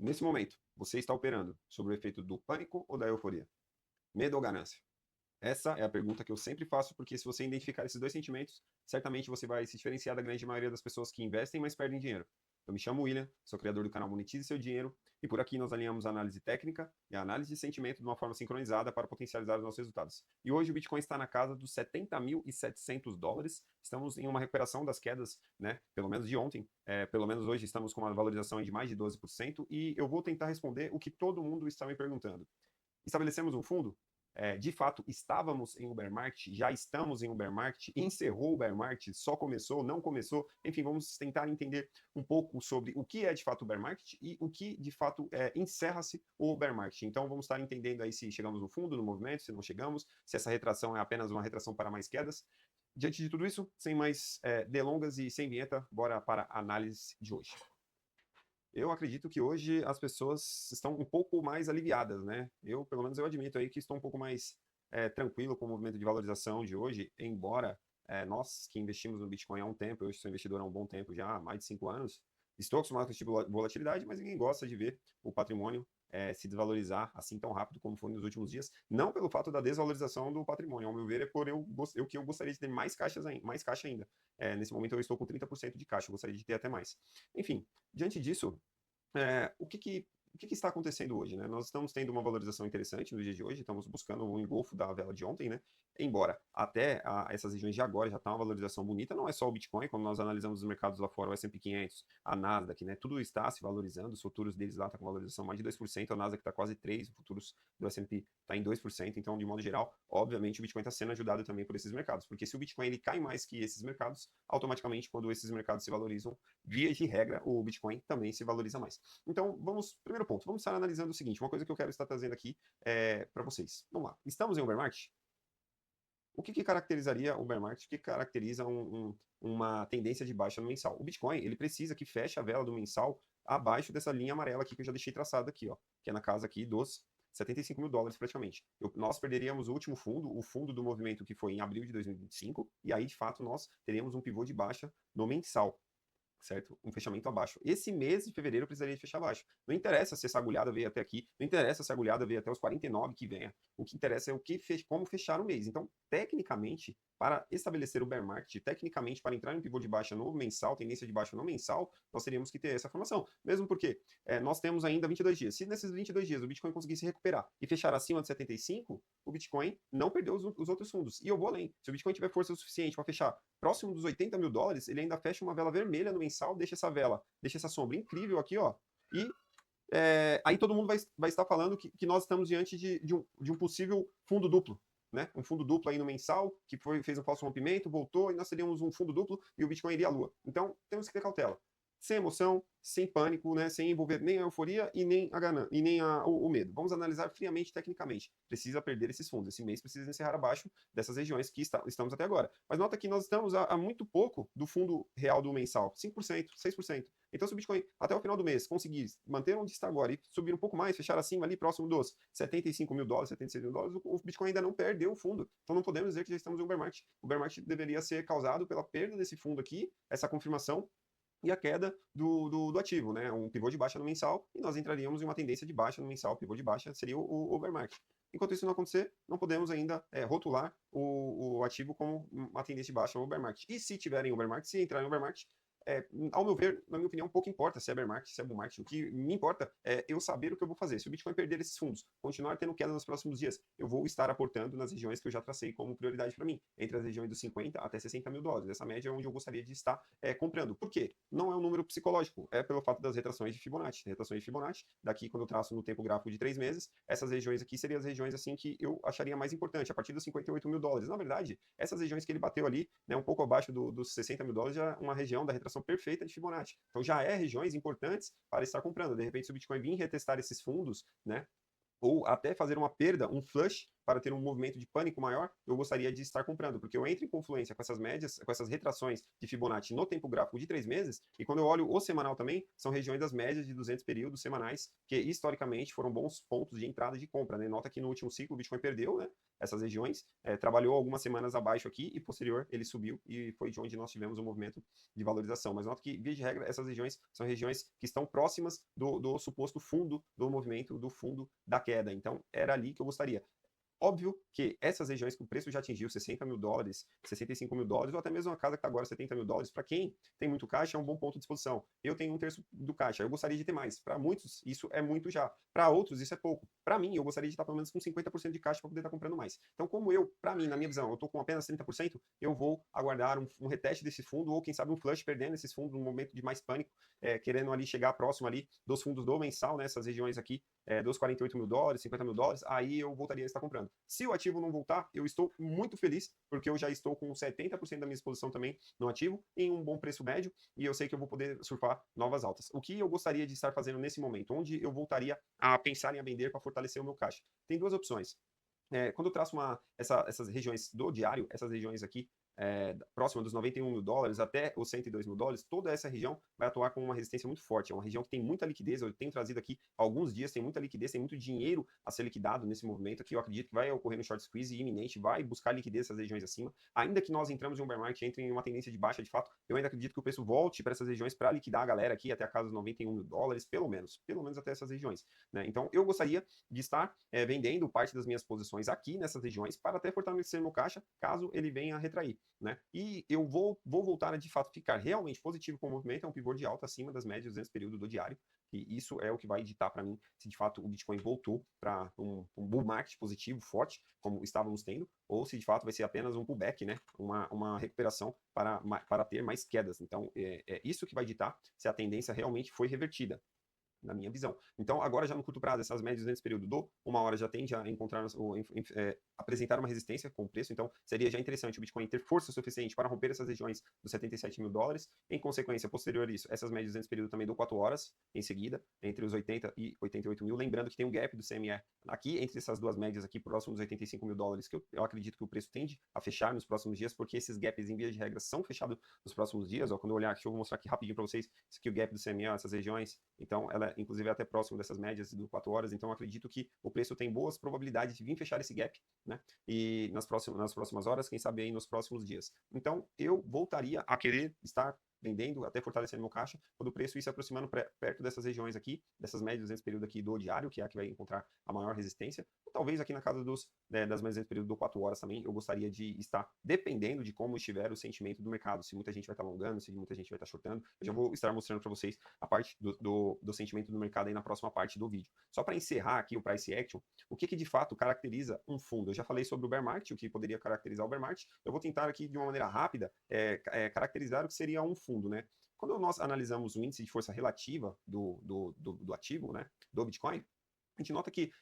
Nesse momento, você está operando sobre o efeito do pânico ou da euforia? Medo ou ganância? Essa é a pergunta que eu sempre faço, porque se você identificar esses dois sentimentos, certamente você vai se diferenciar da grande maioria das pessoas que investem, mas perdem dinheiro. Eu me chamo William, sou criador do canal Monetize Seu Dinheiro, e por aqui nós alinhamos a análise técnica e a análise de sentimento de uma forma sincronizada para potencializar os nossos resultados. E hoje o Bitcoin está na casa dos US$ 70.700. Estamos em uma recuperação das quedas, né? Pelo menos de ontem. Pelo menos hoje estamos com uma valorização de mais de 12%, e eu vou tentar responder o que todo mundo está me perguntando. Estabelecemos um fundo? De fato, estávamos em um bear market, já estamos em um bear market, encerrou o bear market, só começou, não começou, enfim, vamos tentar entender um pouco sobre o que é de fato o bear market e o que de fato encerra-se o bear market. Então vamos estar entendendo aí se chegamos no fundo, no movimento, se não chegamos, se essa retração é apenas uma retração para mais quedas. Diante de tudo isso, sem mais delongas e sem vinheta, bora para a análise de hoje. Eu acredito que hoje as pessoas estão um pouco mais aliviadas, né? Pelo menos, eu admito aí que estou um pouco mais tranquilo com o movimento de valorização de hoje, embora nós que investimos no Bitcoin há um tempo, eu sou investidor há um bom tempo já, há mais de 5 anos, estou acostumado com esse tipo de volatilidade, mas ninguém gosta de ver o patrimônio se desvalorizar assim tão rápido como foi nos últimos dias, não pelo fato da desvalorização do patrimônio, ao meu ver, é por que eu gostaria de ter mais caixa ainda. Nesse momento eu estou com 30% de caixa, eu gostaria de ter até mais. Enfim, diante disso, o que está acontecendo hoje, né? Nós estamos tendo uma valorização interessante no dia de hoje, estamos buscando o engolfo da vela de ontem, né? Embora até essas regiões de agora já está uma valorização bonita, não é só o Bitcoin, quando nós analisamos os mercados lá fora, o S&P 500, a Nasdaq, né? Tudo está se valorizando, os futuros deles lá estão com valorização mais de 2%, a Nasdaq está quase 3%, os futuros do S&P está em 2%, então de modo geral, obviamente o Bitcoin está sendo ajudado também por esses mercados, porque se o Bitcoin ele cai mais que esses mercados, automaticamente quando esses mercados se valorizam, via de regra, o Bitcoin também se valoriza mais. Então, primeiro ponto, vamos estar analisando o seguinte, uma coisa que eu quero estar trazendo aqui para vocês. Vamos lá, estamos em um bear market? O que caracterizaria o bear market? O que caracteriza uma tendência de baixa no mensal? O Bitcoin, ele precisa que feche a vela do mensal abaixo dessa linha amarela aqui que eu já deixei traçada aqui, ó, que é na casa aqui dos US$ 75.000 praticamente. Nós perderíamos o último fundo, o fundo do movimento que foi em abril de 2025, e aí, de fato, nós teríamos um pivô de baixa no mensal, certo? Um fechamento abaixo. Esse mês de fevereiro eu precisaria de fechar abaixo. Não interessa se essa agulhada veio até aqui, não interessa se a agulhada veio até os 49 que venha. O que interessa é como fechar o mês. Então, tecnicamente, para estabelecer o bear market, tecnicamente, para entrar em pivô de baixa no mensal, tendência de baixa no mensal, nós teríamos que ter essa formação. Mesmo porque nós temos ainda 22 dias. Se nesses 22 dias o Bitcoin conseguisse recuperar e fechar acima de 75, o Bitcoin não perdeu os outros fundos. E eu vou além. Se o Bitcoin tiver força o suficiente para fechar próximo dos US$ 80.000, ele ainda fecha uma vela vermelha no mensal, deixa essa sombra incrível aqui, ó, e aí todo mundo vai estar falando que nós estamos diante de um possível fundo duplo, né? Um fundo duplo aí no mensal, que fez um falso rompimento, voltou, e nós teríamos um fundo duplo e o Bitcoin iria à lua. Então, temos que ter cautela. Sem emoção, sem pânico, né? Sem envolver nem a euforia e nem a ganância, e nem o medo. Vamos analisar friamente, tecnicamente. Precisa perder esses fundos. Esse mês precisa encerrar abaixo dessas regiões que estamos até agora. Mas nota que nós estamos há muito pouco do fundo real do mensal. 5%, 6%. Então, se o Bitcoin, até o final do mês, conseguir manter onde está agora e subir um pouco mais, fechar acima ali, próximo dos US$ 75.000, US$ 76.000, o Bitcoin ainda não perdeu o fundo. Então, não podemos dizer que já estamos em um bear market. O bear market deveria ser causado pela perda desse fundo aqui, essa confirmação, e a queda do ativo, né? Um pivô de baixa no mensal, e nós entraríamos em uma tendência de baixa no mensal, pivô de baixa seria o bear market. Enquanto isso não acontecer, não podemos ainda rotular o ativo como uma tendência de baixa ou bear market. E se tiverem o bear market, se entrarem no bear market, ao meu ver, na minha opinião, pouco importa se é bear market, se é bull market. O que me importa é eu saber o que eu vou fazer. Se o Bitcoin perder esses fundos, continuar tendo queda nos próximos dias, eu vou estar aportando nas regiões que eu já tracei como prioridade para mim, entre as regiões dos 50 até US$ 60.000. Essa média é onde eu gostaria de estar comprando. Por quê? Não é um número psicológico, é pelo fato das retrações de Fibonacci. Retrações de Fibonacci, daqui quando eu traço no tempo gráfico de 3 meses, essas regiões aqui seriam as regiões assim que eu acharia mais importante, a partir dos US$ 58.000. Na verdade, essas regiões que ele bateu ali, né, um pouco abaixo dos US$ 60.000, já é uma região da retração perfeita de Fibonacci. Então já é regiões importantes para estar comprando. De repente, se o Bitcoin vir retestar esses fundos, né, ou até fazer uma perda, um flush para ter um movimento de pânico maior, eu gostaria de estar comprando, porque eu entro em confluência com essas médias, com essas retrações de Fibonacci no tempo gráfico de 3 meses, e quando eu olho o semanal também, são regiões das médias de 200 períodos semanais, que historicamente foram bons pontos de entrada de compra, né? Nota que no último ciclo o Bitcoin perdeu, né, essas regiões, trabalhou algumas semanas abaixo aqui e posterior ele subiu e foi de onde nós tivemos um movimento de valorização. Mas nota que, via de regra, essas regiões são regiões que estão próximas do suposto fundo do movimento, do fundo da queda. Então, era ali que eu gostaria. Óbvio que essas regiões que o preço já atingiu 60 mil dólares, 65 mil dólares, ou até mesmo uma casa que está agora 70 mil dólares, para quem tem muito caixa, é um bom ponto de exposição. Eu tenho um terço do caixa, eu gostaria de ter mais. Para muitos, isso é muito já. Para outros, isso é pouco. Para mim, eu gostaria de estar pelo menos com 50% de caixa para poder estar comprando mais. Então, como eu, para mim, na minha visão, eu estou com apenas 30%, eu vou aguardar um reteste desse fundo, ou quem sabe um flush perdendo esses fundos num momento de mais pânico, querendo ali chegar próximo ali dos fundos do mensal, nessas regiões aqui, dos 48 mil dólares, 50 mil dólares, aí eu voltaria a estar comprando. Se o ativo não voltar, eu estou muito feliz, porque eu já estou com 70% da minha exposição também no ativo, em um bom preço médio, e eu sei que eu vou poder surfar novas altas. O que eu gostaria de estar fazendo nesse momento? Onde eu voltaria a pensar em vender para fortalecer o meu caixa? Tem duas opções. Quando eu traço essas regiões do diário, essas regiões aqui, próxima dos 91 mil dólares até os 102 mil dólares, toda essa região vai atuar com uma resistência muito forte. É uma região que tem muita liquidez. Eu tenho trazido aqui há alguns dias, tem muita liquidez, tem muito dinheiro a ser liquidado nesse movimento aqui. Eu acredito que vai ocorrer no short squeeze iminente, vai buscar liquidez essas regiões acima. Ainda que nós entramos em um bear market, entre em uma tendência de baixa de fato, eu ainda acredito que o preço volte para essas regiões para liquidar a galera aqui até a casa dos 91 mil dólares, pelo menos até essas regiões, né? Então eu gostaria de estar vendendo parte das minhas posições aqui nessas regiões para até fortalecer meu caixa, caso ele venha a retrair, né? E eu vou voltar a, de fato, ficar realmente positivo com o movimento, é um pivô de alta acima das médias nesse período do diário, e isso é o que vai ditar para mim se de fato o Bitcoin voltou para um bull market positivo, forte, como estávamos tendo, ou se de fato vai ser apenas um pullback, né? Uma recuperação para ter mais quedas. Então, é isso que vai ditar se a tendência realmente foi revertida, na minha visão. Então, agora já no curto prazo, essas médias nesse período do uma hora já tende a encontrar apresentar uma resistência com o preço, então seria já interessante o Bitcoin ter força suficiente para romper essas regiões dos 77 mil dólares. Em consequência, posterior a isso, essas médias nesse período também do 4 horas, em seguida, entre os 80 e 88 mil, lembrando que tem um gap do CME aqui, entre essas duas médias aqui, próximo dos 85 mil dólares, que eu acredito que o preço tende a fechar nos próximos dias, porque esses gaps, em via de regra, são fechados nos próximos dias. Ó, quando eu olhar aqui, eu vou mostrar aqui rapidinho para vocês, isso aqui, o gap do CME, essas regiões, então ela inclusive até próximo dessas médias do 4 horas, então acredito que o preço tem boas probabilidades de vir fechar esse gap, né? E nas próximas horas, quem sabe aí nos próximos dias. Então eu voltaria a querer estar vendendo, até fortalecendo meu caixa, quando o preço ir se aproximando perto dessas regiões aqui, dessas médias nesse período aqui do diário, que é a que vai encontrar a maior resistência, ou talvez aqui na casa das médias nesse período do 4 horas também, eu gostaria de estar, dependendo de como estiver o sentimento do mercado, se muita gente vai estar alongando, se muita gente vai estar shortando, eu já vou estar mostrando para vocês a parte do sentimento do mercado aí na próxima parte do vídeo. Só para encerrar aqui o price action, o que de fato caracteriza um fundo? Eu já falei sobre o bear market, o que poderia caracterizar o bear market, eu vou tentar aqui de uma maneira rápida caracterizar o que seria um fundo, né? Quando nós analisamos o índice de força relativa do ativo, né, do Bitcoin, a gente nota que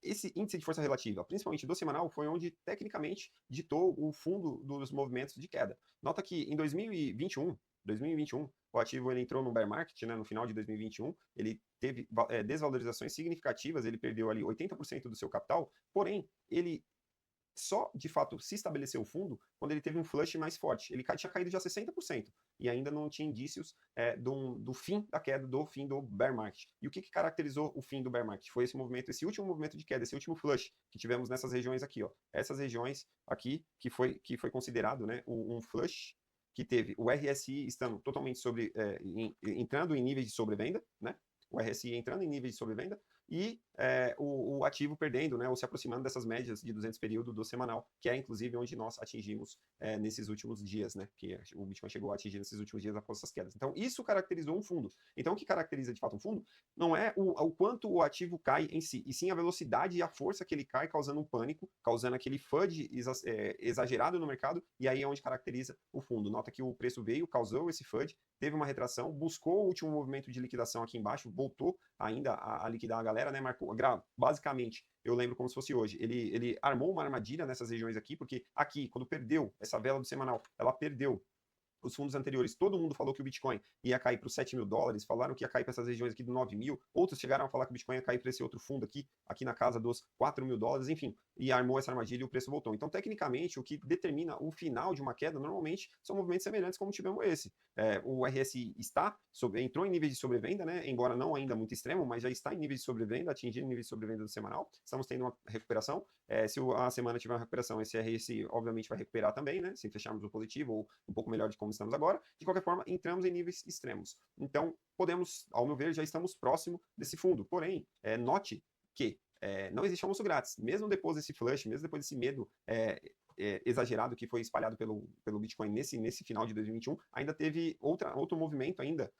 esse índice de força relativa, principalmente do semanal, foi onde tecnicamente ditou o fundo dos movimentos de queda. Nota que em 2021, o ativo ele entrou no bear market, né, no final de 2021, ele teve desvalorizações significativas, ele perdeu ali 80% do seu capital, porém, ele só, de fato, se estabeleceu o fundo quando ele teve um flush mais forte. Ele tinha caído já 60% e ainda não tinha indícios do fim da queda, do fim do bear market. E o que caracterizou o fim do bear market? Foi esse movimento, esse último movimento de queda, esse último flush que tivemos nessas regiões aqui, ó. Essas regiões aqui que foi considerado, né, um flush que teve o RSI estando totalmente entrando em níveis de sobrevenda, né? O RSI entrando em níveis de sobrevenda, e o ativo perdendo, né, ou se aproximando dessas médias de 200 período do semanal, que é inclusive onde nós atingimos nesses últimos dias, né, que o Bitcoin chegou a atingir nesses últimos dias após essas quedas. Então, isso caracterizou um fundo. Então, o que caracteriza de fato um fundo não é o quanto o ativo cai em si, e sim a velocidade e a força que ele cai, causando um pânico, causando aquele FUD exagerado no mercado, e aí é onde caracteriza o fundo. Nota que o preço veio, causou esse FUD, teve uma retração, buscou o último movimento de liquidação aqui embaixo, voltou ainda a liquidar a galera, né? Basicamente, eu lembro como se fosse hoje. Ele armou uma armadilha nessas regiões aqui, porque aqui, quando perdeu essa vela do semanal, ela perdeu os fundos anteriores, todo mundo falou que o Bitcoin ia cair para os 7 mil dólares, falaram que ia cair para essas regiões aqui do 9 mil, outros chegaram a falar que o Bitcoin ia cair para esse outro fundo aqui na casa dos 4 mil dólares, enfim, e armou essa armadilha e o preço voltou. Então, tecnicamente, o que determina o final de uma queda, normalmente, são movimentos semelhantes como tivemos esse. O RSI entrou em níveis de sobrevenda, né, embora não ainda muito extremo, mas já está em níveis de sobrevenda, atingindo níveis de sobrevenda do semanal, estamos tendo uma recuperação. Se a semana tiver uma recuperação, esse RSI obviamente vai recuperar também, né, se fecharmos o positivo ou um pouco melhor de como estamos agora. De qualquer forma, entramos em níveis extremos. Então, podemos, ao meu ver, já estamos próximo desse fundo. Porém, note que não existe almoço grátis. Mesmo depois desse flush, mesmo depois desse medo exagerado que foi espalhado pelo Bitcoin nesse final de 2021, ainda teve outro movimento ainda,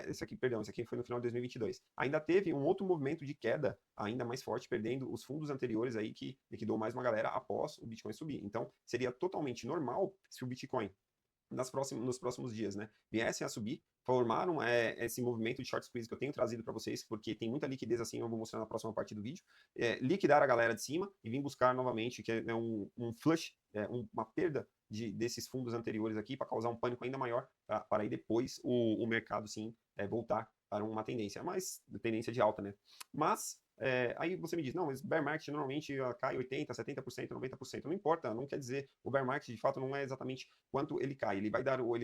esse aqui foi no final de 2022, ainda teve um outro movimento de queda ainda mais forte, perdendo os fundos anteriores aí que liquidou mais uma galera após o Bitcoin subir. Então, seria totalmente normal se o Bitcoin nos próximos dias, né, viessem a subir, formaram esse movimento de short squeeze que eu tenho trazido para vocês, porque tem muita liquidez assim, eu vou mostrar na próxima parte do vídeo, liquidar a galera de cima e vir buscar novamente, que é um flush, uma perda desses fundos anteriores aqui, para causar um pânico ainda maior, para aí depois o mercado sim voltar para uma tendência, mas tendência de alta, né? Mas aí você me diz, não, mas bear market normalmente cai 80%, 70%, 90%. Não importa, não quer dizer, o bear market de fato não é exatamente quanto ele cai. Ele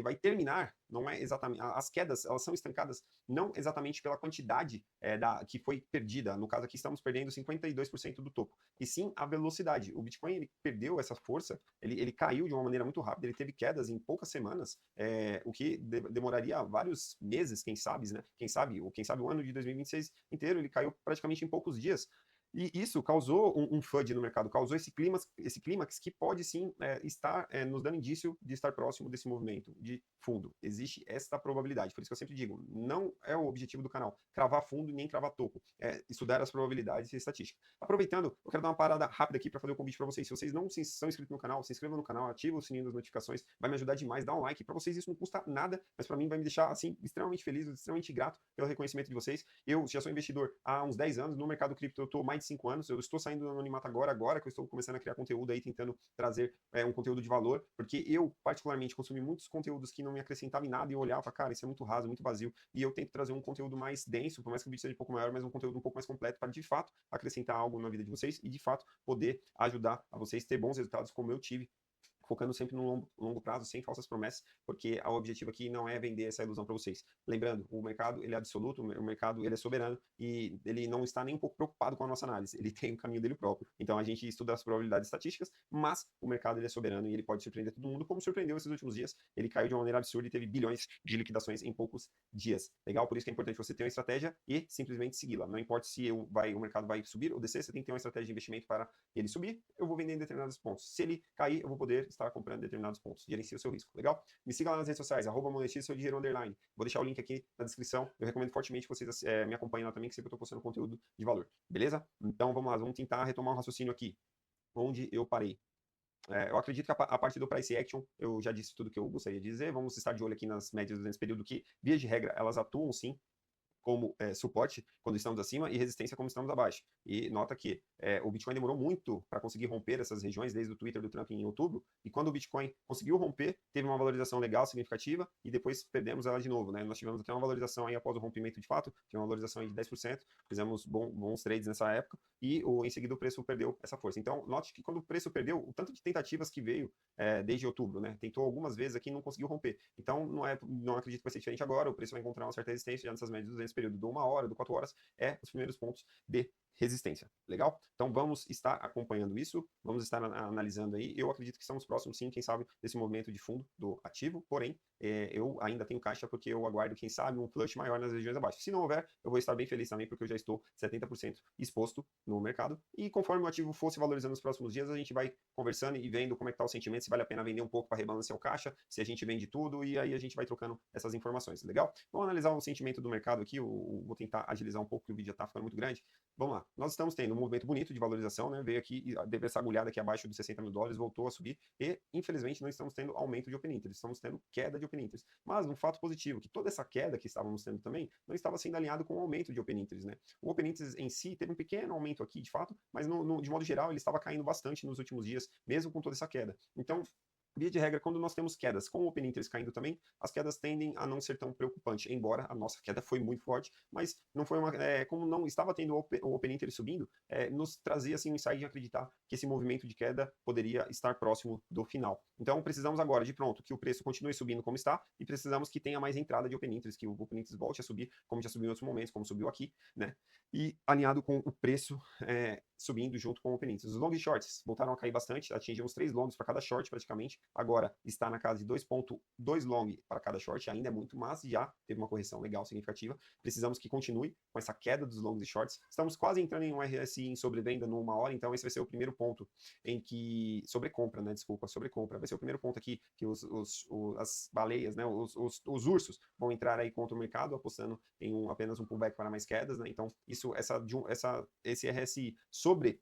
vai terminar, não é exatamente. As quedas, elas são estancadas não exatamente pela quantidade que foi perdida. No caso aqui, estamos perdendo 52% do topo. E sim a velocidade. O Bitcoin ele perdeu essa força, ele caiu de uma maneira muito rápida, ele teve quedas em poucas semanas, o que demoraria vários meses, quem sabe, né? Quem sabe o ano de 2026 inteiro, ele caiu praticamente em poucos dias. E isso causou um FUD no mercado, causou esse clímax que pode sim estar nos dando indício de estar próximo desse movimento de fundo. Existe esta probabilidade, por isso que eu sempre digo, não é o objetivo do canal cravar fundo nem cravar topo, é estudar as probabilidades e estatística. Aproveitando, eu quero dar uma parada rápida aqui para fazer o convite para vocês. Se vocês não são inscritos no canal, se inscrevam no canal, ativem o sininho das notificações, vai me ajudar demais, dá um like. Para vocês isso não custa nada, mas para mim vai me deixar assim extremamente feliz, extremamente grato pelo reconhecimento de vocês. Eu já sou investidor há uns 10 anos, no mercado cripto eu estou mais de 5 anos, eu estou saindo do anonimato agora que eu estou começando a criar conteúdo aí, tentando trazer um conteúdo de valor, porque eu particularmente consumi muitos conteúdos que não me acrescentavam em nada e eu olhava, cara, isso é muito raso, muito vazio, e eu tento trazer um conteúdo mais denso, por mais que o vídeo seja um pouco maior, mas um conteúdo um pouco mais completo para de fato acrescentar algo na vida de vocês e de fato poder ajudar a vocês ter bons resultados como eu tive, focando sempre no longo prazo, sem falsas promessas, porque o objetivo aqui não é vender essa ilusão para vocês. Lembrando, o mercado ele é absoluto, o mercado ele é soberano e ele não está nem um pouco preocupado com a nossa análise, ele tem um caminho dele próprio. Então a gente estuda as probabilidades estatísticas, mas o mercado ele é soberano e ele pode surpreender todo mundo, como surpreendeu esses últimos dias. Ele caiu de uma maneira absurda e teve bilhões de liquidações em poucos dias. Legal? Por isso que é importante você ter uma estratégia e simplesmente segui-la. Não importa se o mercado vai subir ou descer, você tem que ter uma estratégia de investimento para ele subir, eu vou vender em determinados pontos. Se ele cair, eu vou poder estar comprando determinados pontos. Gerencie o seu risco. Legal? Me siga lá nas redes sociais, @monetize seu dinheiro _. Vou deixar o link aqui na descrição. Eu recomendo fortemente que vocês me acompanhem lá também, que sempre eu estou postando conteúdo de valor. Beleza? Então vamos lá, vamos tentar retomar um raciocínio aqui. Onde eu parei. Eu acredito que a partir do price action, eu já disse tudo que eu gostaria de dizer. Vamos estar de olho aqui nas médias nesse período que, via de regra, elas atuam sim como suporte quando estamos acima e resistência quando estamos abaixo. E nota que o Bitcoin demorou muito para conseguir romper essas regiões, desde o Twitter do Trump em outubro, e quando o Bitcoin conseguiu romper, teve uma valorização legal, significativa, e depois perdemos ela de novo, né? Nós tivemos até uma valorização aí após o rompimento de fato, tivemos uma valorização aí de 10%, fizemos bons trades nessa época, e em seguida o preço perdeu essa força. Então, note que quando o preço perdeu, o tanto de tentativas que veio desde outubro, né? Tentou algumas vezes aqui e não conseguiu romper. Então, não acredito que vai ser diferente agora, o preço vai encontrar uma certa resistência já nessas médias 200 período de 1 hora, de 4 horas, os primeiros pontos de resistência. Legal? Então vamos estar acompanhando isso, vamos estar analisando aí. Eu acredito que estamos próximos, sim, quem sabe, desse movimento de fundo do ativo, porém, eu ainda tenho caixa porque eu aguardo, quem sabe, um flush maior nas regiões abaixo. Se não houver, eu vou estar bem feliz também, porque eu já estou 70% exposto no mercado. E conforme o ativo for se valorizando nos próximos dias, a gente vai conversando e vendo como é que está o sentimento, se vale a pena vender um pouco para rebalancear o caixa, se a gente vende tudo, e aí a gente vai trocando essas informações. Legal? Vamos analisar o sentimento do mercado aqui, vou tentar agilizar um pouco, porque o vídeo já está ficando muito grande. Vamos lá, nós estamos tendo um movimento bonito de valorização, né? Veio aqui, teve essa agulhada aqui abaixo dos 60 mil dólares, voltou a subir, e infelizmente não estamos tendo aumento de open interest, estamos tendo queda de open interest. Mas um fato positivo, que toda essa queda que estávamos tendo também, não estava sendo alinhado com o aumento de open interest, né? O open interest em si teve um pequeno aumento aqui, de fato, mas de modo geral ele estava caindo bastante nos últimos dias, mesmo com toda essa queda. Então, via de regra, quando nós temos quedas com o Open Interest caindo também, as quedas tendem a não ser tão preocupantes, embora a nossa queda foi muito forte, mas não foi como não estava tendo o Open Interest subindo, nos trazia assim um insight de acreditar que esse movimento de queda poderia estar próximo do final. Então precisamos agora de pronto que o preço continue subindo como está e precisamos que tenha mais entrada de Open Interest, que o Open Interest volte a subir, como já subiu em outros momentos, como subiu aqui, né? E alinhado com o preço subindo junto com o Open Interest. Os long shorts voltaram a cair bastante, atingimos 3 longs para cada short praticamente, agora está na casa de 2,2 long para cada short, ainda é muito, mas já teve uma correção legal, significativa. Precisamos que continue com essa queda dos longs e shorts. Estamos quase entrando em um RSI em sobrevenda numa hora, então esse vai ser o primeiro ponto em que... Sobrecompra, né? Desculpa, sobrecompra. Vai ser o primeiro ponto aqui que as baleias, né? Os ursos vão entrar aí contra o mercado, apostando em apenas um pullback para mais quedas, né? Então, esse RSI sobre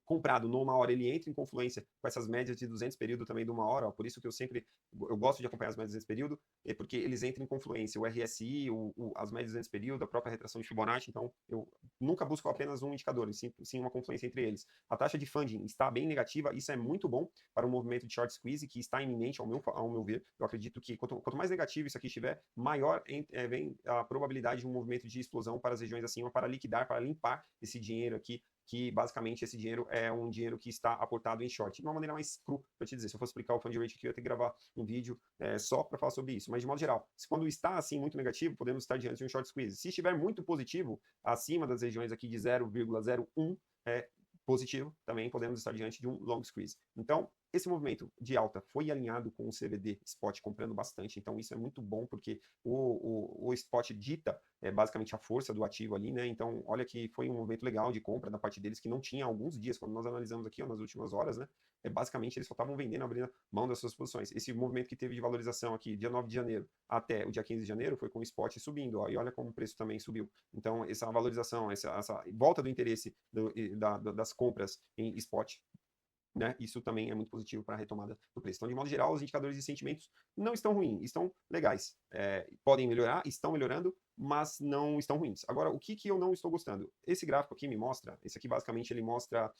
comprado numa hora, ele entra em confluência com essas médias de 200 período também de uma hora, ó, por isso que eu gosto de acompanhar as médias de 200 período, porque eles entram em confluência, o RSI, as médias de 200 período, a própria retração de Fibonacci, então eu nunca busco apenas um indicador, sim uma confluência entre eles. A taxa de funding está bem negativa, isso é muito bom para um movimento de short squeeze que está iminente ao meu ver, eu acredito que quanto mais negativo isso aqui estiver, maior vem a probabilidade de um movimento de explosão para as regiões acima, para liquidar, para limpar esse dinheiro aqui, que basicamente esse dinheiro é um dinheiro que está aportado em short. De uma maneira mais cru, para te dizer, se eu fosse explicar o fund rate aqui, eu ia ter que gravar um vídeo só para falar sobre isso. Mas de modo geral, quando está assim muito negativo, podemos estar diante de um short squeeze. Se estiver muito positivo, acima das regiões aqui de 0,01, positivo, também podemos estar diante de um long squeeze. Então, esse movimento de alta foi alinhado com o CVD spot comprando bastante, então isso é muito bom, porque o spot dita basicamente a força do ativo ali, né? Então, olha que foi um movimento legal de compra da parte deles, que não tinha há alguns dias, quando nós analisamos aqui, ó, nas últimas horas, né? Basicamente, eles só estavam vendendo, abrindo mão das suas posições. Esse movimento que teve de valorização aqui, dia 9 de janeiro até o dia 15 de janeiro, foi com o spot subindo, ó, e olha como o preço também subiu. Então, essa valorização, essa volta do interesse das compras em spot, né? Isso também é muito positivo para a retomada do preço. Então, de modo geral, os indicadores de sentimentos não estão ruins, estão legais. Podem melhorar, estão melhorando, mas não estão ruins. Agora, o que eu não estou gostando? Esse gráfico aqui me mostra, esse aqui basicamente ele mostra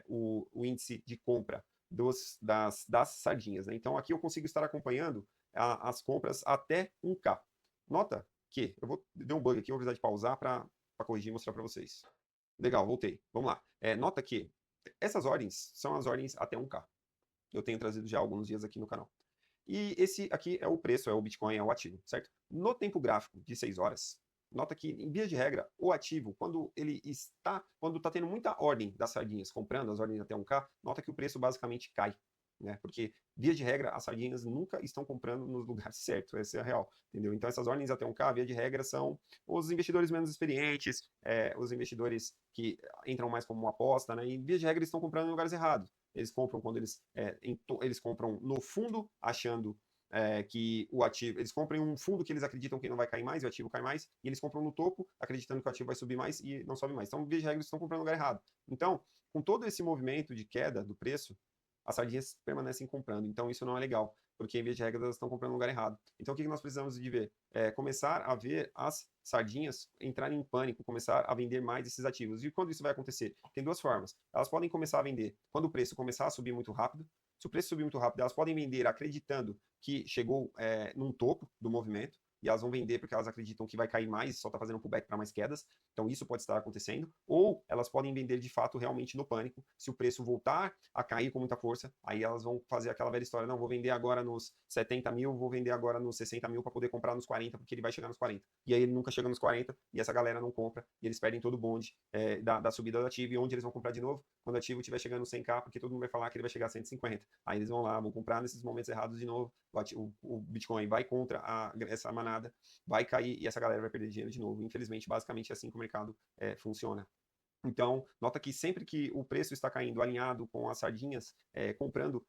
o índice de compra das sardinhas, né? Então, aqui eu consigo estar acompanhando as compras até 1K. Nota que, deu um bug aqui, eu vou precisar de pausar para corrigir e mostrar para vocês. Legal, voltei. Vamos lá. Nota que essas ordens são as ordens até 1K. Eu tenho trazido já há alguns dias aqui no canal. E esse aqui é o preço, é o Bitcoin, é o ativo, certo? No tempo gráfico de 6 horas, nota que, em via de regra, o ativo, quando está tendo muita ordem das sardinhas comprando as ordens até 1K, nota que o preço basicamente cai. Né? Porque, via de regra, as sardinhas nunca estão comprando nos lugares certos, essa é a real, entendeu? Então, essas ordens até 1K, via de regra, são os investidores menos experientes, os investidores que entram mais como uma aposta, né? E, via de regra, eles estão comprando em lugares errados. Eles compram quando eles compram no fundo, achando que o ativo... Eles compram em um fundo que eles acreditam que não vai cair mais, e o ativo cai mais, e eles compram no topo, acreditando que o ativo vai subir mais e não sobe mais. Então, via de regra, eles estão comprando no lugar errado. Então, com todo esse movimento de queda do preço, as sardinhas permanecem comprando. Então, isso não é legal, porque, em vez de regra, elas estão comprando no lugar errado. Então, o que nós precisamos de ver? Começar a ver as sardinhas entrarem em pânico, começar a vender mais esses ativos. E quando isso vai acontecer? Tem duas formas. Elas podem começar a vender quando o preço começar a subir muito rápido. Se o preço subir muito rápido, elas podem vender acreditando que chegou num topo do movimento, e elas vão vender porque elas acreditam que vai cair mais e só está fazendo um pullback para mais quedas. Então, isso pode estar acontecendo. Ou elas podem vender de fato realmente no pânico. Se o preço voltar a cair com muita força, aí elas vão fazer aquela velha história: não, vou vender agora nos 70 mil, vou vender agora nos 60 mil para poder comprar nos 40, porque ele vai chegar nos 40. E aí ele nunca chega nos 40 e essa galera não compra e eles perdem todo o bonde da subida do ativo. E onde eles vão comprar de novo? Quando o ativo estiver chegando no 100K, porque todo mundo vai falar que ele vai chegar a 150. Aí eles vão lá, vão comprar nesses momentos errados de novo. O Bitcoin vai contra essa manada, vai cair e essa galera vai perder dinheiro de novo. Infelizmente, basicamente é assim que o mercado funciona. Então, nota que sempre que o preço está caindo alinhado com as sardinhas comprando,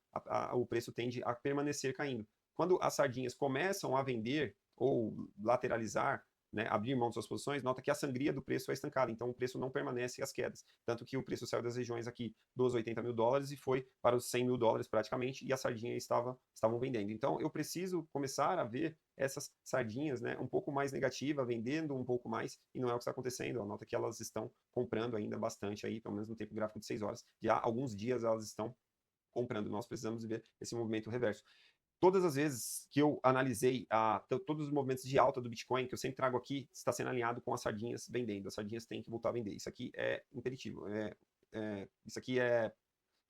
o preço tende a permanecer caindo. Quando as sardinhas começam a vender ou lateralizar, né, abrir mão de suas posições, nota que a sangria do preço é estancada, então o preço não permanece as quedas. Tanto que o preço saiu das regiões aqui dos 80 mil dólares e foi para os 100 mil dólares praticamente, e as sardinhas estavam vendendo. Então eu preciso começar a ver essas sardinhas, né, um pouco mais negativa, vendendo um pouco mais, e não é o que está acontecendo. Ó, nota que elas estão comprando ainda bastante aí, pelo menos no tempo gráfico de 6 horas. Já há alguns dias elas estão comprando. Nós precisamos ver esse movimento reverso. Todas as vezes que eu analisei todos os movimentos de alta do Bitcoin, que eu sempre trago aqui, está sendo alinhado com as sardinhas vendendo. As sardinhas têm que voltar a vender. Isso aqui é imperativo. Isso aqui é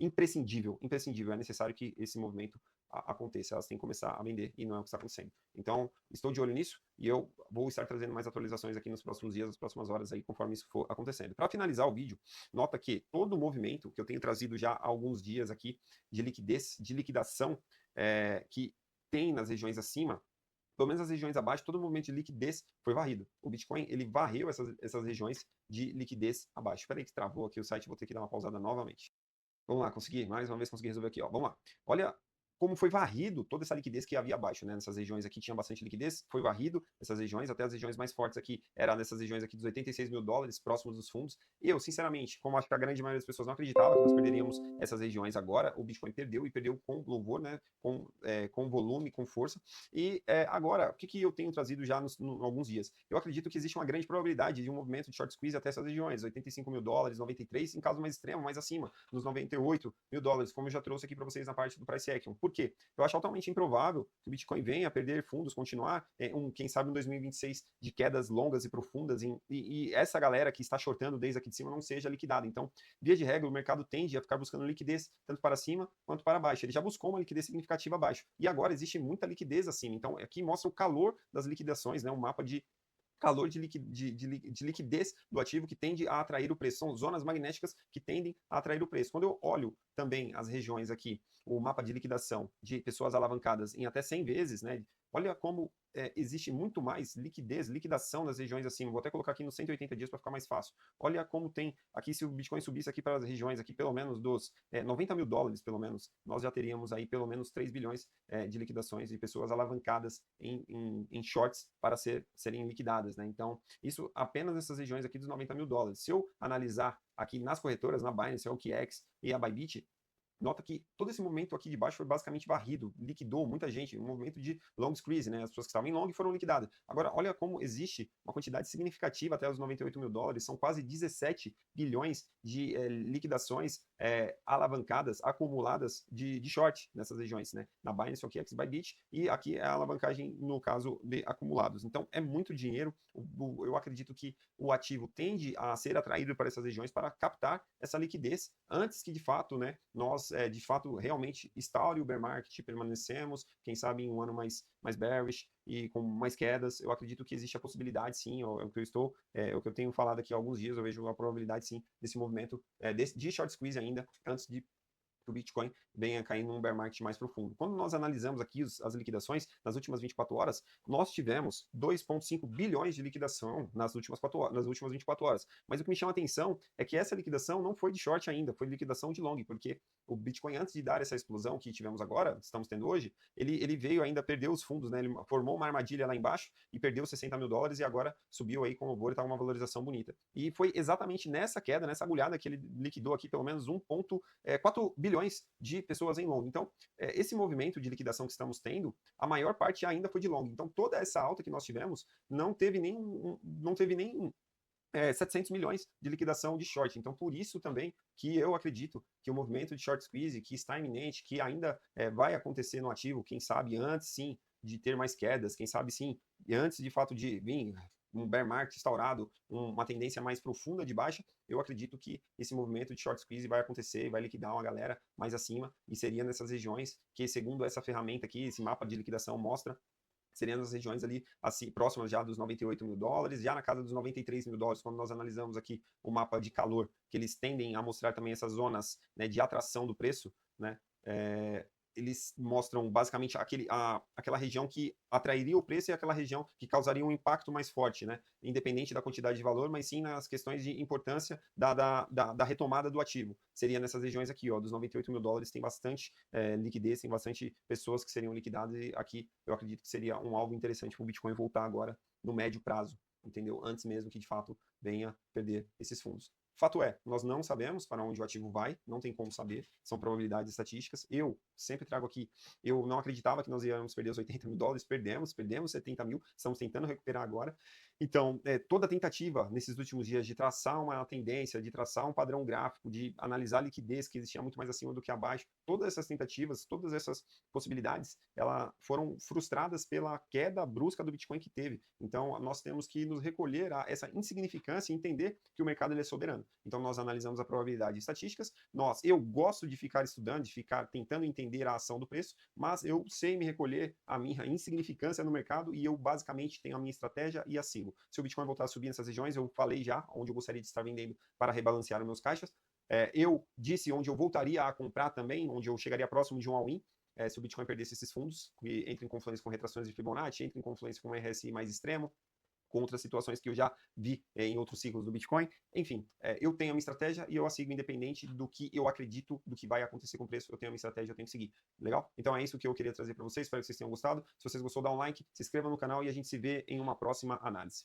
imprescindível. É necessário que esse movimento aconteça. Elas têm que começar a vender e não é o que está acontecendo. Então, estou de olho nisso e eu vou estar trazendo mais atualizações aqui nos próximos dias, nas próximas horas aí, conforme isso for acontecendo. Para finalizar o vídeo, nota que todo o movimento que eu tenho trazido já há alguns dias aqui de liquidez, de liquidação, que tem nas regiões acima, pelo menos as regiões abaixo, todo o movimento de liquidez foi varrido. O Bitcoin, ele varreu essas regiões de liquidez abaixo. Espera aí que travou aqui o site, vou ter que dar uma pausada novamente. Vamos lá, consegui, mais uma vez consegui resolver aqui, ó. Vamos lá. Olha como foi varrido toda essa liquidez que havia abaixo, né? Nessas regiões aqui tinha bastante liquidez, foi varrido essas regiões, até as regiões mais fortes aqui, era nessas regiões aqui dos 86 mil dólares, próximos dos fundos. Eu, sinceramente, como acho que a grande maioria das pessoas não acreditava que nós perderíamos essas regiões agora, o Bitcoin perdeu, e perdeu com louvor, né? Com volume, com força. E agora, o que eu tenho trazido já alguns dias? Eu acredito que existe uma grande probabilidade de um movimento de short squeeze até essas regiões, 85 mil dólares, 93, em caso mais extremo, mais acima, nos 98 mil dólares, como eu já trouxe aqui para vocês na parte do price action. Por quê? Eu acho altamente improvável que o Bitcoin venha a perder fundos, continuar, quem sabe, um 2026 de quedas longas e profundas, e essa galera que está shortando desde aqui de cima não seja liquidada. Então, via de regra, o mercado tende a ficar buscando liquidez, tanto para cima quanto para baixo. Ele já buscou uma liquidez significativa abaixo, e agora existe muita liquidez acima. Então, aqui mostra o calor das liquidações, né? Um mapa de calor de liquidez do ativo que tende a atrair o preço. São zonas magnéticas que tendem a atrair o preço. Quando eu olho também as regiões aqui, o mapa de liquidação de pessoas alavancadas em até 100 vezes, né? Olha como existe muito mais liquidez, liquidação nas regiões acima. Vou até colocar aqui nos 180 dias para ficar mais fácil. Olha como tem aqui, se o Bitcoin subisse aqui para as regiões aqui, pelo menos dos 90 mil dólares, pelo menos, nós já teríamos aí pelo menos 3 bilhões de liquidações de pessoas alavancadas em shorts para serem liquidadas, né? Então, isso apenas nessas regiões aqui dos 90 mil dólares. Se eu analisar aqui nas corretoras, na Binance, a OKX e a Bybit, nota que todo esse momento aqui de baixo foi basicamente varrido, liquidou muita gente, um movimento de long squeeze, né? As pessoas que estavam em long foram liquidadas. Agora, olha como existe uma quantidade significativa até os 98 mil dólares, são quase 17 bilhões de liquidações alavancadas, acumuladas de short nessas regiões, né? Na Binance, OKX, Bybit, e aqui é a alavancagem no caso de acumulados. Então, é muito dinheiro. Eu acredito que o ativo tende a ser atraído para essas regiões para captar essa liquidez antes que, de fato, né, nós, de fato, realmente instaure o bear market, permanecemos, quem sabe, em um ano mais bearish e com mais quedas. Eu acredito que existe a possibilidade, sim, é o que eu estou, o que eu tenho falado aqui há alguns dias, eu vejo a probabilidade, sim, desse movimento, de short squeeze ainda, antes de que o Bitcoin venha cair num bear market mais profundo. Quando nós analisamos aqui as liquidações nas últimas 24 horas, nós tivemos 2,5 bilhões de liquidação nas últimas 24 horas. Mas o que me chama a atenção é que essa liquidação não foi de short ainda, foi liquidação de long, porque o Bitcoin, antes de dar essa explosão que tivemos agora, estamos tendo hoje, ele veio ainda, perdeu os fundos, né? Ele formou uma armadilha lá embaixo e perdeu 60 mil dólares e agora subiu aí com louvor e está uma valorização bonita. E foi exatamente nessa queda, nessa agulhada que ele liquidou aqui pelo menos 1,4 bilhões de pessoas em long. Então, esse movimento de liquidação que estamos tendo, a maior parte ainda foi de long. Então, toda essa alta que nós tivemos não teve nem 700 milhões de liquidação de short. Então, por isso também que eu acredito que o movimento de short squeeze, que está iminente, que ainda vai acontecer no ativo, quem sabe antes sim de ter mais quedas, quem sabe sim, antes de fato de vir um bear market instaurado, uma tendência mais profunda de baixa, eu acredito que esse movimento de short squeeze vai acontecer e vai liquidar uma galera mais acima, e seria nessas regiões que, segundo essa ferramenta aqui, esse mapa de liquidação mostra, seriam nas regiões ali, assim, próximas já dos 98 mil dólares, já na casa dos 93 mil dólares, quando nós analisamos aqui o mapa de calor, que eles tendem a mostrar também essas zonas, né, de atração do preço, né, eles mostram basicamente aquela região que atrairia o preço e aquela região que causaria um impacto mais forte, né? Independente da quantidade de valor, mas sim nas questões de importância da retomada do ativo. Seria nessas regiões aqui, ó, dos 98 mil dólares, tem bastante liquidez, tem bastante pessoas que seriam liquidadas, e aqui eu acredito que seria um alvo interessante para o Bitcoin voltar agora no médio prazo, entendeu? Antes mesmo que de fato venha perder esses fundos. Fato é, nós não sabemos para onde o ativo vai, não tem como saber, são probabilidades estatísticas. Eu sempre trago aqui, eu não acreditava que nós íamos perder os 80 mil dólares, perdemos 70 mil, estamos tentando recuperar agora. Então, toda tentativa nesses últimos dias de traçar uma tendência, de traçar um padrão gráfico, de analisar a liquidez que existia muito mais acima do que abaixo, todas essas tentativas, todas essas possibilidades, elas foram frustradas pela queda brusca do Bitcoin que teve. Então, nós temos que nos recolher a essa insignificância e entender que o mercado ele é soberano. Então, nós analisamos a probabilidade de estatísticas. Eu gosto de ficar estudando, de ficar tentando entender a ação do preço, mas eu sei me recolher a minha insignificância no mercado e eu basicamente tenho a minha estratégia e assino. Se o Bitcoin voltar a subir nessas regiões, eu falei já onde eu gostaria de estar vendendo para rebalancear os meus caixas. Eu disse onde eu voltaria a comprar também, onde eu chegaria próximo de um all-in. Se o Bitcoin perdesse esses fundos, que entra em confluência com retrações de Fibonacci, entra em confluência com um RSI mais extremo, com outras situações que eu já vi em outros ciclos do Bitcoin. Enfim, eu tenho a minha estratégia e eu a sigo independente do que eu acredito, do que vai acontecer com o preço. Eu tenho a minha estratégia, eu tenho que seguir. Legal? Então é isso que eu queria trazer para vocês. Espero que vocês tenham gostado. Se vocês gostou, dá um like, se inscreva no canal e a gente se vê em uma próxima análise.